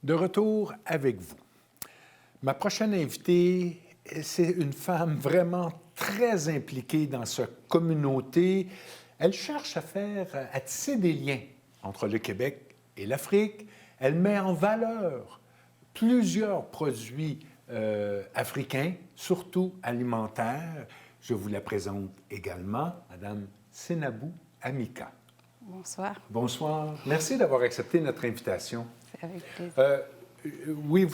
De retour avec vous. Ma prochaine invitée, c'est une femme vraiment très impliquée dans sa communauté. Elle cherche à tisser des liens entre le Québec et l'Afrique. Elle met en valeur plusieurs produits africains, surtout alimentaires. Je vous la présente également, Madame Senabou Amika. Bonsoir. Bonsoir. Merci d'avoir accepté notre invitation. C'est avec plaisir. Oui,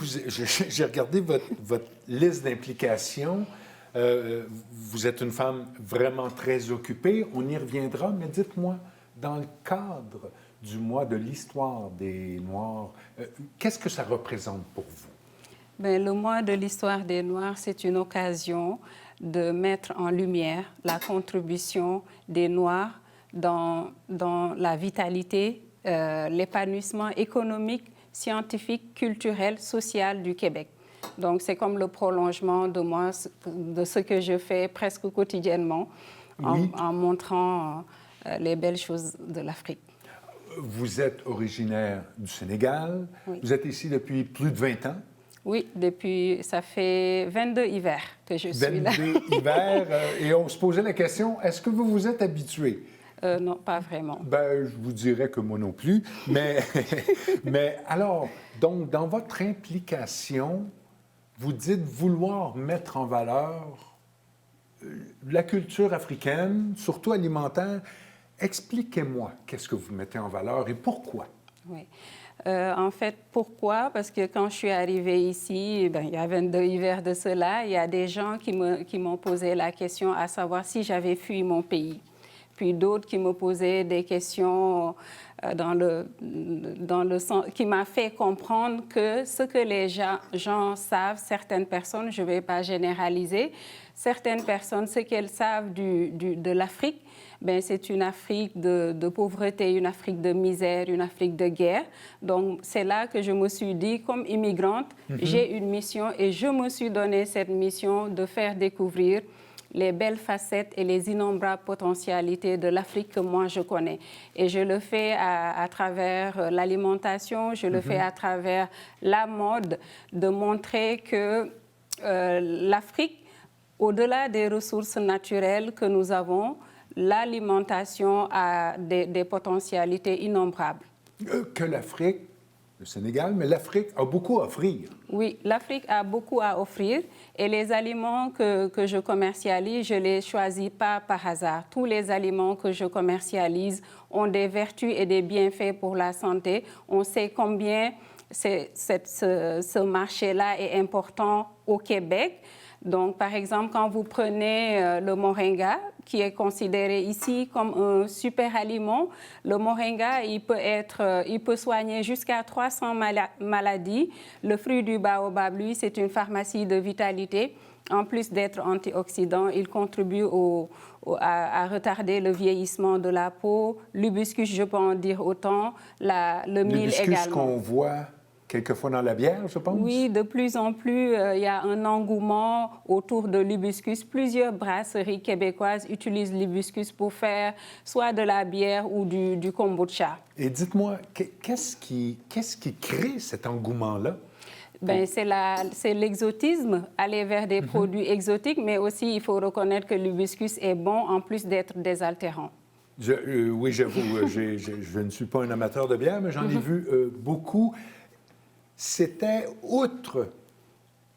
j'ai regardé votre liste d'implications. Vous êtes une femme vraiment très occupée. On y reviendra, mais dites-moi, dans le cadre du mois de l'histoire des Noirs, qu'est-ce que ça représente pour vous? Bien, le mois de l'histoire des Noirs, c'est une occasion de mettre en lumière la contribution des Noirs dans la vitalité, l'épanouissement économique, scientifique, culturel, social du Québec. Donc, c'est comme le prolongement de moi, de ce que je fais presque quotidiennement, oui. en montrant les belles choses de l'Afrique. Vous êtes originaire du Sénégal. Oui. Vous êtes ici depuis plus de 20 ans. Oui, ça fait 22 hivers que je suis là. 22 hivers, et on se posait la question, est-ce que vous vous êtes habitué? Non, pas vraiment. Bien, je vous dirais que moi non plus, mais alors, donc, dans votre implication, vous dites vouloir mettre en valeur la culture africaine, surtout alimentaire. Expliquez-moi qu'est-ce que vous mettez en valeur et pourquoi. Oui. En fait, pourquoi? Parce que quand je suis arrivée ici, il y a 22 hivers de cela, il y a des gens qui m'ont posé la question à savoir si j'avais fui mon pays. Puis d'autres qui me posaient des questions dans le sens, qui m'a fait comprendre que ce que les gens savent, certaines personnes, je ne vais pas généraliser, certaines personnes, ce qu'elles savent de l'Afrique, ben, c'est une Afrique de pauvreté, une Afrique de misère, une Afrique de guerre. Donc, c'est là que je me suis dit, comme immigrante, j'ai une mission et je me suis donné cette mission de faire découvrir les belles facettes et les innombrables potentialités de l'Afrique que moi je connais. Et je le fais à travers l'alimentation, je le fais à travers la mode, de montrer que l'Afrique, au-delà des ressources naturelles que nous avons, l'alimentation a des potentialités innombrables. Que l'Afrique, le Sénégal, mais l'Afrique a beaucoup à offrir. Oui, l'Afrique a beaucoup à offrir et les aliments que je commercialise, je ne les choisis pas par hasard. Tous les aliments que je commercialise ont des vertus et des bienfaits pour la santé. On sait combien ce marché-là est important au Québec. Donc, par exemple, quand vous prenez le moringa, qui est considéré ici comme un super aliment, le moringa, il peut soigner jusqu'à 300 maladies. Le fruit du baobab, lui, c'est une pharmacie de vitalité. En plus d'être antioxydant, il contribue à retarder le vieillissement de la peau. L'hibiscus, je peux en dire autant. Le mil également. L'hibiscus qu'on voit quelquefois dans la bière, je pense? Oui, de plus en plus, il y a un engouement autour de l'hibiscus. Plusieurs brasseries québécoises utilisent l'hibiscus pour faire soit de la bière ou du kombucha. Et dites-moi, qu'est-ce qui crée cet engouement-là? Ben, c'est l'exotisme, aller vers des produits exotiques, mais aussi il faut reconnaître que l'hibiscus est bon en plus d'être désaltérant. Oui, j'avoue, je ne suis pas un amateur de bière, mais j'en ai vu beaucoup. C'était, outre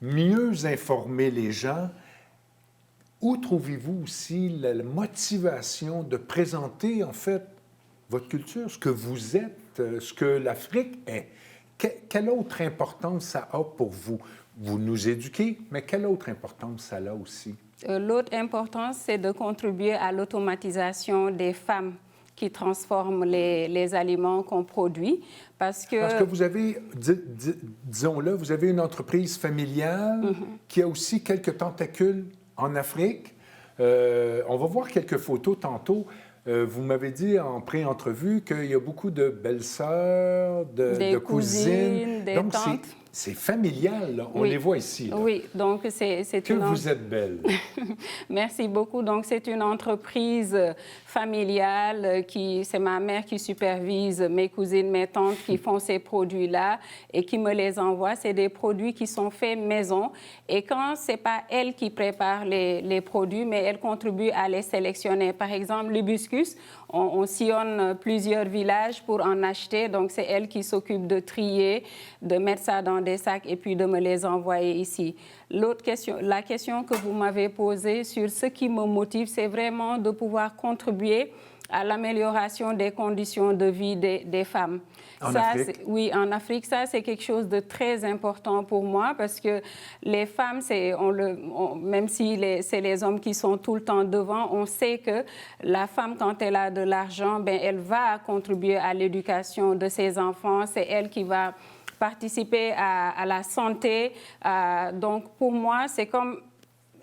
mieux informer les gens, où trouvez-vous aussi la motivation de présenter, en fait, votre culture, ce que vous êtes, ce que l'Afrique est? Quelle autre importance ça a pour vous? Vous nous éduquez, mais quelle autre importance ça a aussi? L'autre importance, c'est de contribuer à l'automatisation des femmes qui transforment les aliments qu'on produit. Parce que vous avez, disons-le, vous avez une entreprise familiale qui a aussi quelques tentacules en Afrique. On va voir quelques photos tantôt. Vous m'avez dit en pré-entrevue qu'il y a beaucoup de belles-sœurs, de cousines. Des tantes. c'est familial, là. On Oui. les voit ici. Là. Oui, donc c'est Que vous êtes belle. Merci beaucoup. Donc, c'est une entreprise familiale c'est ma mère qui supervise mes cousines, mes tantes qui font ces produits-là et qui me les envoie. C'est des produits qui sont faits maison. Et quand c'est pas elle qui prépare les produits, mais elle contribue à les sélectionner. Par exemple, l'hibiscus, on sillonne plusieurs villages pour en acheter. Donc, c'est elle qui s'occupe de trier, de mettre ça dans des sacs et puis de me les envoyer ici. L'autre question, la question que vous m'avez posée sur ce qui me motive, c'est vraiment de pouvoir contribuer à l'amélioration des conditions de vie des femmes. En Afrique? Oui, en Afrique, ça, c'est quelque chose de très important pour moi parce que les femmes, même si c'est les hommes qui sont tout le temps devant, on sait que la femme, quand elle a de l'argent, ben, elle va contribuer à l'éducation de ses enfants. C'est elle qui va participer à la santé. Donc, pour moi, c'est comme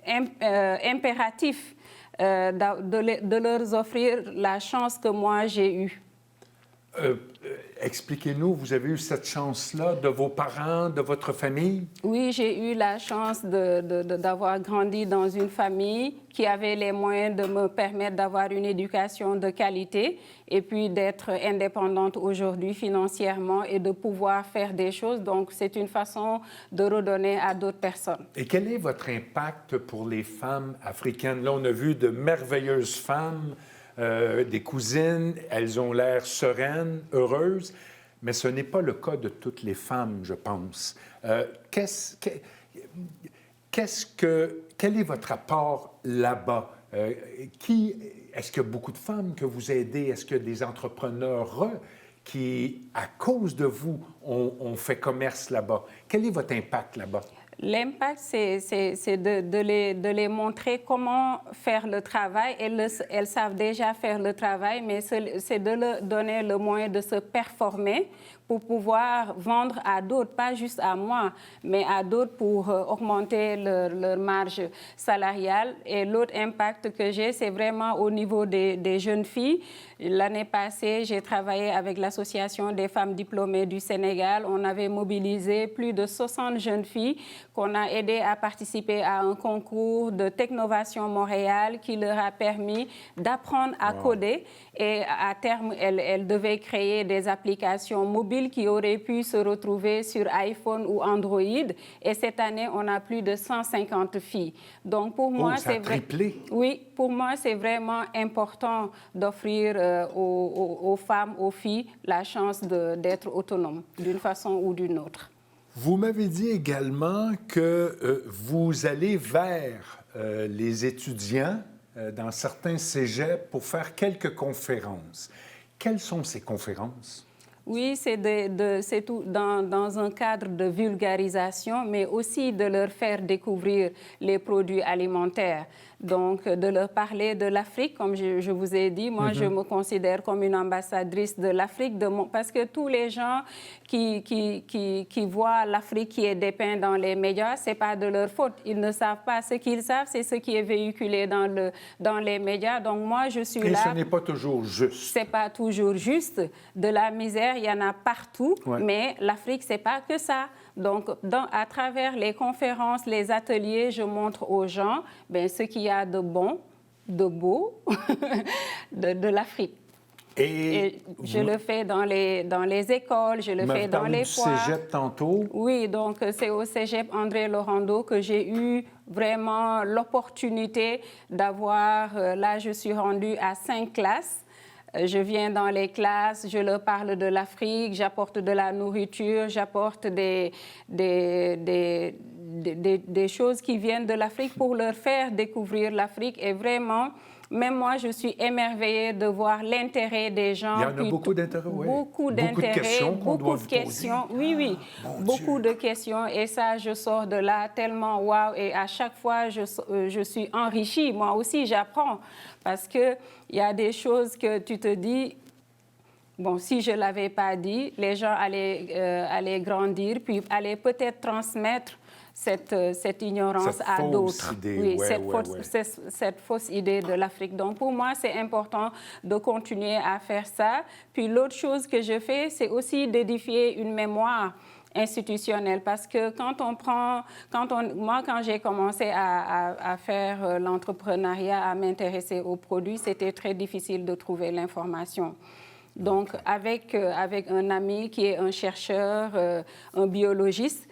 impératif de leur offrir la chance que moi j'ai eue. Expliquez-nous, vous avez eu cette chance-là de vos parents, de votre famille? Oui, j'ai eu la chance d'avoir grandi dans une famille qui avait les moyens de me permettre d'avoir une éducation de qualité et puis d'être indépendante aujourd'hui financièrement et de pouvoir faire des choses. Donc, c'est une façon de redonner à d'autres personnes. Et quel est votre impact pour les femmes africaines? Là, on a vu de merveilleuses femmes, des cousines, elles ont l'air sereines, heureuses, mais ce n'est pas le cas de toutes les femmes, je pense. Quel est votre apport là-bas? Est-ce qu'il y a beaucoup de femmes que vous aidez? Est-ce qu'il y a des entrepreneurs qui, à cause de vous, ont fait commerce là-bas? Quel est votre impact là-bas? L'impact, c'est de les montrer comment faire le travail. Elles savent déjà faire le travail, mais c'est de leur donner le moyen de se performer pour pouvoir vendre à d'autres, pas juste à moi, mais à d'autres pour augmenter leur marge salariale. Et l'autre impact que j'ai, c'est vraiment au niveau des jeunes filles. L'année passée, j'ai travaillé avec l'Association des femmes diplômées du Sénégal. On avait mobilisé plus de 60 jeunes filles qu'on a aidées à participer à un concours de Technovation Montréal qui leur a permis d'apprendre à coder. Et à terme, elles devaient créer des applications mobiles qui auraient pu se retrouver sur iPhone ou Android. Et cette année, on a plus de 150 filles. Donc, pour moi, c'est triplé. Oui, pour moi, c'est vraiment important d'offrir aux femmes, aux filles, la chance d'être autonomes d'une façon ou d'une autre. Vous m'avez dit également que vous allez vers les étudiants dans certains cégeps pour faire quelques conférences. Quelles sont ces conférences? Oui, c'est tout dans un cadre de vulgarisation, mais aussi de leur faire découvrir les produits alimentaires. Donc, de leur parler de l'Afrique, comme je vous ai dit. Moi, je me considère comme une ambassadrice de l'Afrique, parce que tous les gens qui voient l'Afrique qui est dépeint dans les médias, ce n'est pas de leur faute. Ils ne savent pas. Ce qu'ils savent, c'est ce qui est véhiculé dans les médias. Donc, moi, je suis là... Et ce n'est pas toujours juste. Ce n'est pas toujours juste. De la misère, il y en a partout, mais l'Afrique, ce n'est pas que ça. Donc, à travers les conférences, les ateliers, je montre aux gens ce qu'il y a de bon, de beau de l'Afrique. Et je le fais dans les écoles, je le fais dans les foires. Du cégep tantôt? Oui, donc c'est au cégep André Laurando que j'ai eu vraiment l'opportunité d'avoir... là, je suis rendue à 5 classes. Je viens dans les classes, je leur parle de l'Afrique, j'apporte de la nourriture, j'apporte des choses qui viennent de l'Afrique pour leur faire découvrir l'Afrique. Et vraiment, même moi, je suis émerveillée de voir l'intérêt des gens. Il y en a beaucoup d'intérêt, oui. Beaucoup d'intérêt, beaucoup de questions. Oui, beaucoup de questions. Et ça, je sors de là tellement waouh. Et à chaque fois, je suis enrichie. Moi aussi, j'apprends. Parce qu'il y a des choses que tu te dis... Bon, si je ne l'avais pas dit, les gens allaient grandir, puis allaient peut-être transmettre cette ignorance à d'autres. Oui, cette fausse idée de l'Afrique. Donc, pour moi, c'est important de continuer à faire ça. Puis l'autre chose que je fais, c'est aussi d'édifier une mémoire institutionnel, parce que moi, quand j'ai commencé à faire l'entrepreneuriat, à m'intéresser aux produits, c'était très difficile de trouver l'information. Donc, avec un ami qui est un chercheur, un biologiste,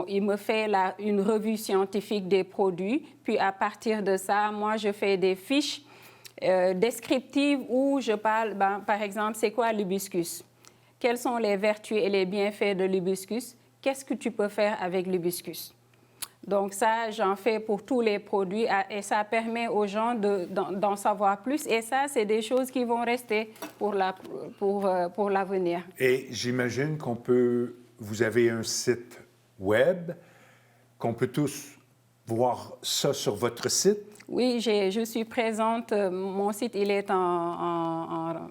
il me fait une revue scientifique des produits. Puis, à partir de ça, moi, je fais des fiches descriptives où je parle, par exemple, c'est quoi l'hibiscus? Quelles sont les vertus et les bienfaits de l'hibiscus? Qu'est-ce que tu peux faire avec l'hibiscus? Donc ça, j'en fais pour tous les produits et ça permet aux gens d'en savoir plus. Et ça, c'est des choses qui vont rester pour l'avenir. Et j'imagine vous avez un site web, qu'on peut tous voir ça sur votre site? Oui, je suis présente. Mon site, il est en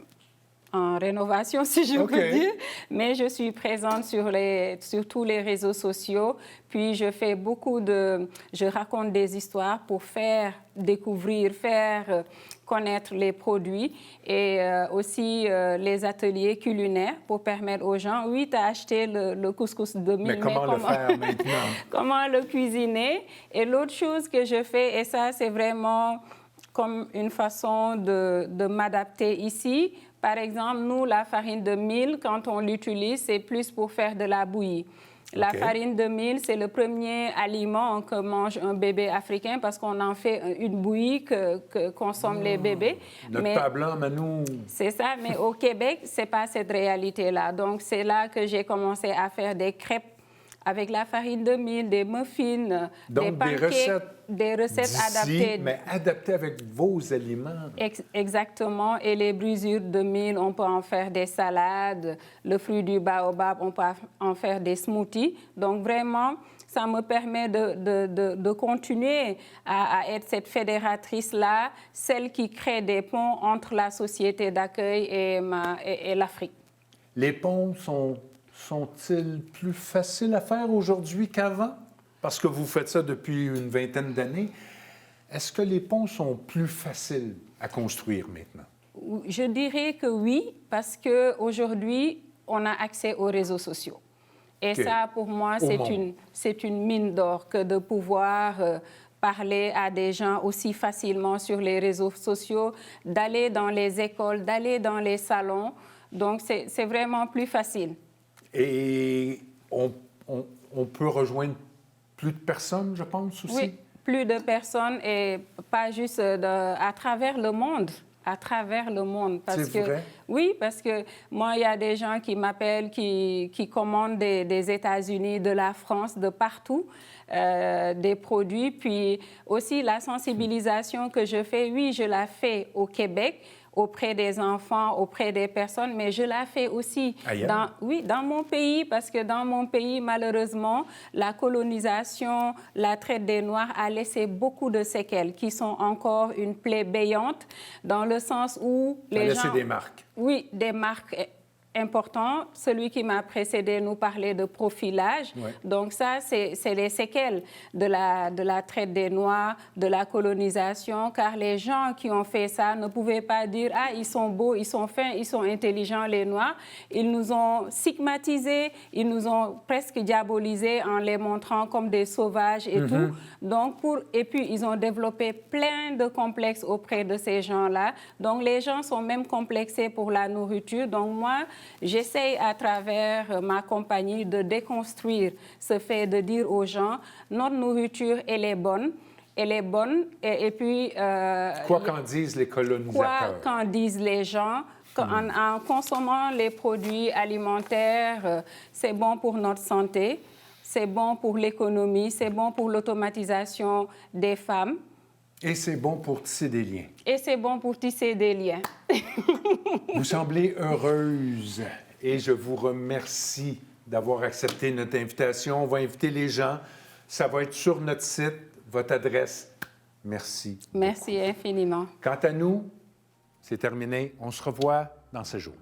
rénovation, si je peux dire, mais je suis présente sur tous les réseaux sociaux. Puis je raconte des histoires pour faire découvrir, faire connaître les produits et aussi les ateliers culinaires pour permettre aux gens, oui, tu as acheté le couscous de mil, mais comment le faire maintenant? Comment le cuisiner? Et l'autre chose que je fais, et ça, c'est vraiment comme une façon de m'adapter ici. Par exemple, nous, la farine de mil, quand on l'utilise, c'est plus pour faire de la bouillie. La farine de mil, c'est le premier aliment que mange un bébé africain parce qu'on en fait une bouillie que consomment les bébés. Notre pain blanc, Manou. C'est ça, mais au Québec, ce n'est pas cette réalité-là. Donc, c'est là que j'ai commencé à faire des crêpes avec la farine de mil, des muffins, des pancakes, des recettes adaptées. Mais adaptées avec vos aliments. Exactement. Et les brisures de mil, on peut en faire des salades. Le fruit du baobab, on peut en faire des smoothies. Donc vraiment, ça me permet de continuer à être cette fédératrice-là, celle qui crée des ponts entre la société d'accueil et l'Afrique. Les ponts sont-ils plus faciles à faire aujourd'hui qu'avant? Parce que vous faites ça depuis une vingtaine d'années. Est-ce que les ponts sont plus faciles à construire maintenant? Je dirais que oui, parce qu'aujourd'hui, on a accès aux réseaux sociaux. Et ça, pour moi, c'est une mine d'or que de pouvoir parler à des gens aussi facilement sur les réseaux sociaux, d'aller dans les écoles, d'aller dans les salons. Donc, c'est vraiment plus facile. Et on peut rejoindre plus de personnes, je pense, aussi? Oui, plus de personnes et pas juste à travers le monde. À travers le monde. C'est vrai? Oui, parce que moi, il y a des gens qui m'appellent, qui commandent des États-Unis, de la France, de partout, des produits. Puis aussi, la sensibilisation que je fais, oui, je la fais au Québec, auprès des enfants, auprès des personnes, mais je la fais aussi dans mon pays, parce que dans mon pays, malheureusement, la colonisation, la traite des Noirs a laissé beaucoup de séquelles qui sont encore une plaie béante, dans le sens où les gens... a laissé des marques. Oui, des marques important. Celui qui m'a précédé nous parlait de profilage. Ouais. Donc ça, c'est les séquelles de la traite des Noirs, de la colonisation, car les gens qui ont fait ça ne pouvaient pas dire « Ah, ils sont beaux, ils sont fins, ils sont intelligents, les Noirs ». Ils nous ont stigmatisés, ils nous ont presque diabolisés en les montrant comme des sauvages et tout. Donc, et puis, ils ont développé plein de complexes auprès de ces gens-là. Donc, les gens sont même complexés pour la nourriture. Donc, moi, j'essaye à travers ma compagnie de déconstruire ce fait de dire aux gens, notre nourriture, elle est bonne. Elle est bonne et puis... quoi qu'en disent les colonisateurs. Quoi qu'en disent les gens. En consommant les produits alimentaires, c'est bon pour notre santé, c'est bon pour l'économie, c'est bon pour l'automatisation des femmes. Et c'est bon pour tisser des liens. Et c'est bon pour tisser des liens. Vous semblez heureuse et je vous remercie d'avoir accepté notre invitation. On va inviter les gens. Ça va être sur notre site, votre adresse. Merci. Merci infiniment. Quant à nous, c'est terminé. On se revoit dans 7 jours.